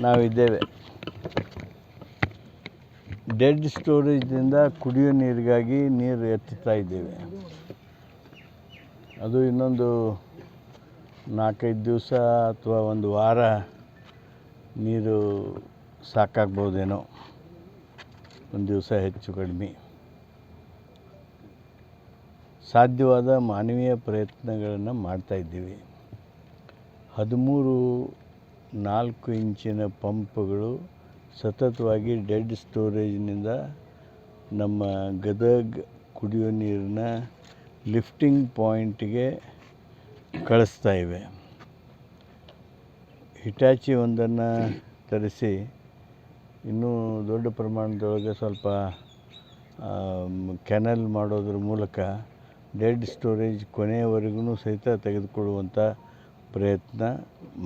ನಾವಿದ್ದೇವೆ. ಡೆಡ್ ಸ್ಟೋರೇಜ್ನಿಂದ ಕುಡಿಯೋ ನೀರಿಗಾಗಿ ನೀರು ಎತ್ತುತ್ತಾ ಇದ್ದೇವೆ. ಅದು ಇನ್ನೊಂದು 4-5 ದಿವಸ ಅಥವಾ ಒಂದು ವಾರ ನೀರು ಸಾಕಾಗ್ಬೋದೇನೋ, ಒಂದು ದಿವಸ ಹೆಚ್ಚು ಕಡಿಮೆ. ಸಾಧ್ಯವಾದ ಮಾನವೀಯ ಪ್ರಯತ್ನಗಳನ್ನು ಮಾಡ್ತಾಯಿದ್ದೀವಿ. 13 4 ಇಂಚಿನ ಪಂಪ್ಗಳು ಸತತವಾಗಿ ಡೆಡ್ ಸ್ಟೋರೇಜ್ನಿಂದ ನಮ್ಮ ಗದಗ ಕುಡಿಯೋ ನೀರಿನ ಲಿಫ್ಟಿಂಗ್ ಪಾಯಿಂಟಿಗೆ ಕಳಿಸ್ತಾ ಇವೆ. ಹಿಟಾಚಿ ಒಂದನ್ನು ತರಿಸಿ ಇನ್ನೂ ದೊಡ್ಡ ಪ್ರಮಾಣದೊಳಗೆ ಸ್ವಲ್ಪ ಕೆನಲ್ ಮಾಡೋದ್ರ ಮೂಲಕ ಡೆಡ್ ಸ್ಟೋರೇಜ್ ಕೊನೆಯವರೆಗೂ ಸಹಿತ ತೆಗೆದುಕೊಳ್ಳುವಂಥ ಪ್ರಯತ್ನ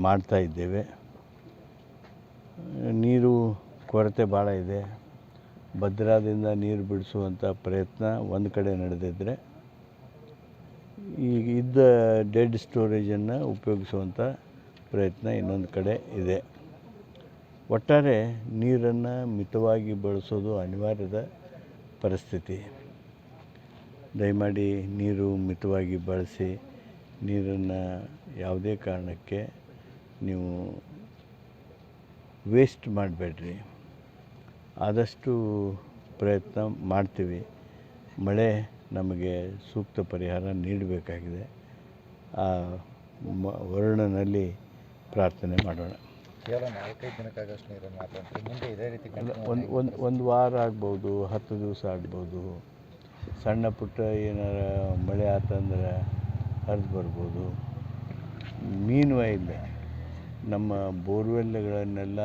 ಮಾಡ್ತಾ ಇದ್ದೇವೆ. ನೀರು ಕೊರತೆ ಭಾಳ ಇದೆ. ಭದ್ರಾದಿಂದ ನೀರು ಬಿಡಿಸುವಂಥ ಪ್ರಯತ್ನ ಒಂದು ಕಡೆ ನಡೆದಿದ್ದರೆ, ಈಗ ಇದ್ದ ಡೆಡ್ ಸ್ಟೋರೇಜನ್ನು ಉಪಯೋಗಿಸುವಂಥ ಪ್ರಯತ್ನ ಇನ್ನೊಂದು ಕಡೆ ಇದೆ. ಒಟ್ಟಾರೆ ನೀರನ್ನು ಮಿತವಾಗಿ ಬಳಸೋದು ಅನಿವಾರ್ಯದ ಪರಿಸ್ಥಿತಿ. ದಯಮಾಡಿ ನೀರು ಮಿತವಾಗಿ ಬಳಸಿ. ನೀರನ್ನು ಯಾವುದೇ ಕಾರಣಕ್ಕೆ ನೀವು ವೇಸ್ಟ್ ಮಾಡಬೇಡ್ರಿ. ಆದಷ್ಟು ಪ್ರಯತ್ನ ಮಾಡ್ತೀವಿ. ಮಳೆ ನಮಗೆ ಸೂಕ್ತ ಪರಿಹಾರ ನೀಡಬೇಕಾಗಿದೆ. ಆ ವರುಣನಲ್ಲಿ ಪ್ರಾರ್ಥನೆ ಮಾಡೋಣ. ಕೇವಲ 4-5 ದಿನಕ್ಕಾಗಷ್ಟು ನೀರನ್ನು ಮಾತ್ರ ಮುಂದೆ ಇದೇ ರೀತಿ ಒಂದು ವಾರ ಆಗ್ಬೋದು, 10 ದಿವಸ ಆಗ್ಬೋದು. ಸಣ್ಣ ಪುಟ್ಟ ಏನಾರ ಮಳೆ ಆತಂದ್ರೆ ಹರಿದು ಬರ್ಬೋದು. ಮೀನ್ವೈಲ್ ನಮ್ಮ ಬೋರ್ವೆಲ್ಗಳನ್ನೆಲ್ಲ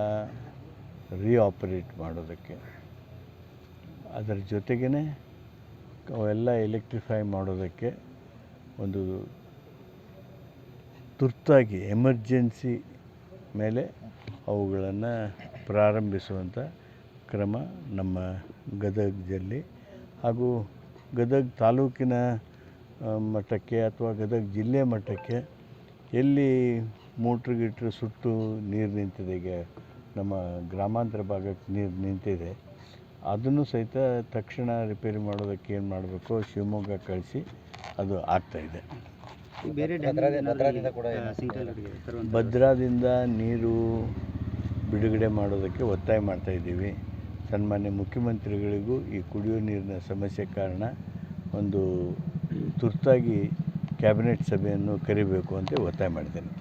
ರೀಆಪರೇಟ್ ಮಾಡೋದಕ್ಕೆ, ಅದರ ಜೊತೆಗೇ ಅವೆಲ್ಲ ಎಲೆಕ್ಟ್ರಿಫೈ ಮಾಡೋದಕ್ಕೆ ಒಂದು ತುರ್ತಾಗಿ ಎಮರ್ಜೆನ್ಸಿ ಮೇಲೆ ಅವುಗಳನ್ನು ಪ್ರಾರಂಭಿಸುವಂಥ ಕ್ರಮ ನಮ್ಮ ಗದಗದಲ್ಲಿ ಹಾಗೂ ಗದಗ ತಾಲೂಕಿನ ಮಟ್ಟಕ್ಕೆ ಅಥವಾ ಗದಗ ಜಿಲ್ಲೆ ಮಟ್ಟಕ್ಕೆ ಎಲ್ಲಿ ಮೋಟ್ರ್ ಸುಟ್ಟು ನೀರು ನಿಂತಿದೆ, ಈಗ ನಮ್ಮ ಗ್ರಾಮಾಂತರ ಭಾಗಕ್ಕೆ ನೀರು ನಿಂತಿದೆ, ಅದನ್ನು ಸಹಿತ ತಕ್ಷಣ ರಿಪೇರಿ ಮಾಡೋದಕ್ಕೆ ಏನು ಮಾಡಬೇಕು ಶಿವಮೊಗ್ಗ ಕಳಿಸಿ ಅದು ಆಗ್ತಾಯಿದೆ. ಭದ್ರಾದಿಂದ ನೀರು ಬಿಡುಗಡೆ ಮಾಡೋದಕ್ಕೆ ಒತ್ತಾಯ ಮಾಡ್ತಾಯಿದ್ದೀವಿ. ಸನ್ಮಾನ್ಯ ಮುಖ್ಯಮಂತ್ರಿಗಳಿಗೂ ಈ ಕುಡಿಯೋ ನೀರಿನ ಸಮಸ್ಯೆ ಕಾರಣ ಒಂದು ತುರ್ತಾಗಿ ಕ್ಯಾಬಿನೆಟ್ ಸಭೆಯನ್ನು ಕರಿಬೇಕು ಅಂತ ಒತ್ತಾಯ ಮಾಡಿದ್ದೇನೆ.